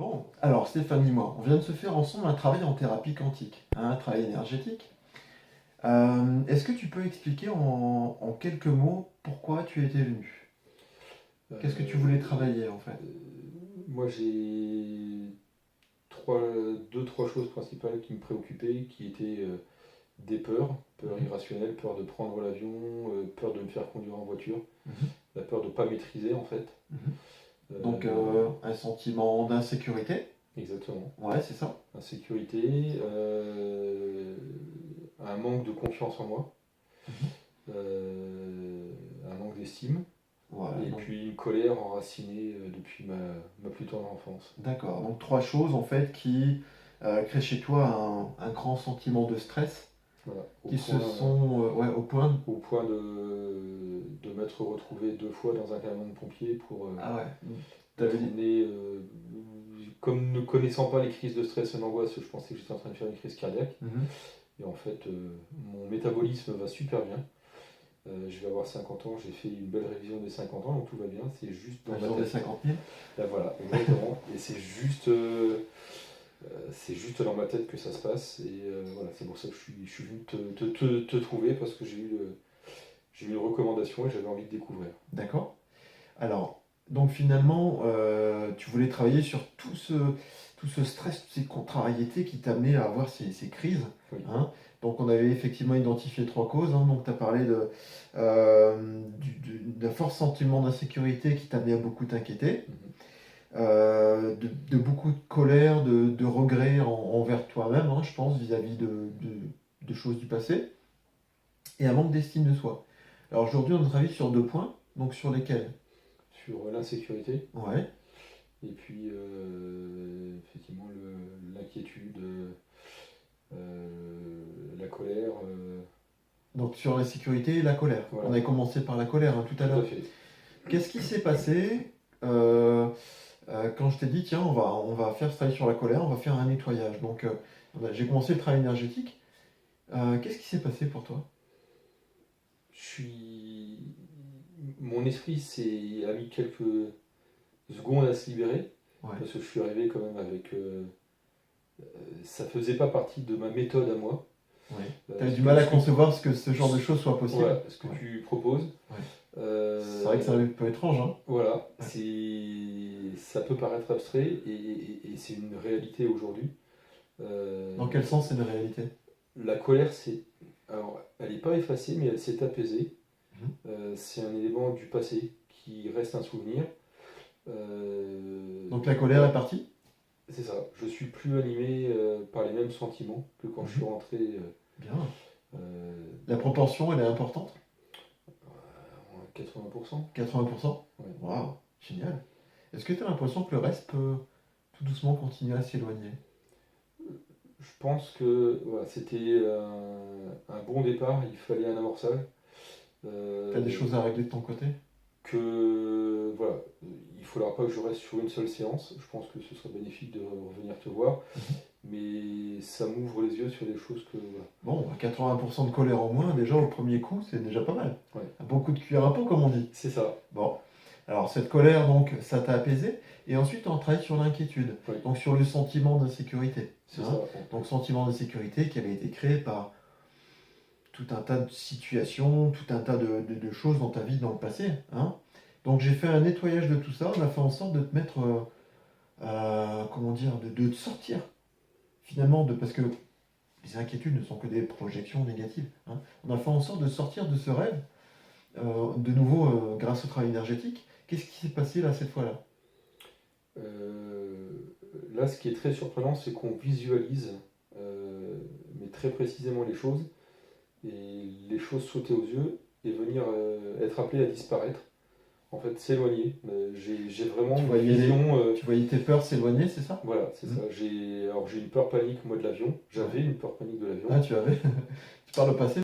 Bon, alors Stéphane, dis-moi, on vient de se faire ensemble un travail en thérapie quantique, hein, un travail énergétique. Est-ce que tu peux expliquer en quelques mots pourquoi tu étais venu? Qu'est-ce que tu voulais Euh, travailler en fait? Moi, j'ai trois, deux, trois choses principales qui me préoccupaient, qui étaient des peurs, peur Mhm, irrationnelle, peur de prendre l'avion, peur de me faire conduire en voiture, mhm, la peur de ne pas maîtriser en fait. mhm. Donc Euh, un sentiment d'insécurité? Exactement. Ouais, c'est ça. Insécurité, un manque de confiance en moi, Mhm. un manque d'estime, Voilà, et donc puis une colère enracinée depuis ma plus tendre enfance. d'accord. Donc trois choses en fait qui créent chez toi un grand sentiment de stress Voilà, qui se sont ouais, au point. au point de m'être retrouvé deux fois dans un camion de pompiers pour Ah ouais, t'avais être dit. emmené, comme ne connaissant pas les crises de stress et d'angoisse, je pensais que j'étais en train de faire une crise cardiaque. Mhm. Et en fait, mon métabolisme va super bien. Je vais avoir 50 ans, j'ai fait une belle révision des 50 ans, donc tout va bien. C'est juste La dans ma journée des tête. 50 000. Là, voilà, exactement. Et c'est juste dans ma tête que ça se passe. Et voilà, c'est pour ça que je suis venu te trouver parce que j'ai eu une recommandation et j'avais envie de découvrir. D'accord. Alors, donc finalement, tu voulais travailler sur tout ce stress, toutes ces contrariétés qui t'amenaient à avoir ces crises, Oui. hein. Donc on avait effectivement identifié trois causes, hein. Donc tu as parlé d'un fort sentiment d'insécurité qui t'amenait à beaucoup t'inquiéter, Mhm. de beaucoup de colère, de regrets envers toi-même, hein, je pense, vis-à-vis de choses du passé, et un manque d'estime de soi. Alors aujourd'hui, on travaille sur deux points, donc sur lesquels? Sur l'insécurité Ouais. et puis effectivement l'inquiétude, la colère. Donc sur la sécurité et la colère. On Voilà, avait commencé par la colère, hein, tout à tout à l'heure. fait. Qu'est-ce qui s'est passé euh, quand je t'ai dit, tiens, on va faire ce travail sur la colère, on va faire un nettoyage. Donc j'ai commencé le travail énergétique. Qu'est-ce qui s'est passé pour toi? Je suis... Mon esprit a mis quelques secondes à se libérer Ouais. parce que je suis arrivé quand même avec. Ça faisait pas partie de ma méthode à moi. Ouais. Tu avais Ce du que, mal à ce que, concevoir ce que ce genre de choses soit possible? voilà, ce que Ouais. tu proposes. Ouais. C'est vrai que c'est Euh, un peu étrange, hein? voilà, Ouais. ça peut paraître abstrait et c'est une réalité aujourd'hui. Dans Euh, quel sens c'est une réalité? la colère, alors, elle n'est pas effacée, mais elle s'est apaisée. Mhm. C'est un élément du passé qui reste un souvenir. Euh, Donc la colère est voilà, partie? c'est ça. Je suis plus animé par les mêmes sentiments que quand je suis Mhm. rentré Bien. La dans proportion, elle est importante? 80%. 80%? Ouais. Waouh, génial. Est-ce que tu as l'impression que le reste peut tout doucement continuer à s'éloigner? Je pense que voilà, c'était un bon départ, il fallait un amorçage. Tu as des Euh, choses à régler de ton côté? que voilà, il ne faudra pas que je reste sur une seule séance. Je pense que ce serait bénéfique de revenir te voir, Mhm. mais ça m'ouvre les yeux sur des choses que voilà. Bon, 80% de colère en moins, déjà au premier coup, c'est déjà pas mal. Ouais, Un bon coup de cuillère à peau, comme on dit. c'est ça. Bon, alors cette colère, donc, ça t'a apaisé. Et ensuite, on travaille sur l'inquiétude, Oui, donc sur le sentiment d'insécurité, c'est ça. hein. Donc, sentiment d'insécurité qui avait été créé par tout un tas de situations, tout un tas de choses dans ta vie dans le passé, hein. Donc, j'ai fait un nettoyage de tout ça. On a fait en sorte de te mettre, comment dire, de te sortir finalement, parce que les inquiétudes ne sont que des projections négatives, hein. On a fait en sorte de sortir de ce rêve, de nouveau grâce au travail énergétique. Qu'est-ce qui s'est passé là cette fois-là? Euh, Là, ce qui est très surprenant, c'est qu'on visualise, mais très précisément les choses, et les choses sauter aux yeux et venir être appelées à disparaître. En fait, s'éloigner. J'ai vraiment Tu une voyais, vision. tu voyais tes peurs s'éloigner, c'est ça? Voilà, c'est Hmm. ça. Alors j'ai une peur panique moi de l'avion. Ouais. J'avais une peur panique de l'avion. Ah, tu avais. Tu parles au passé.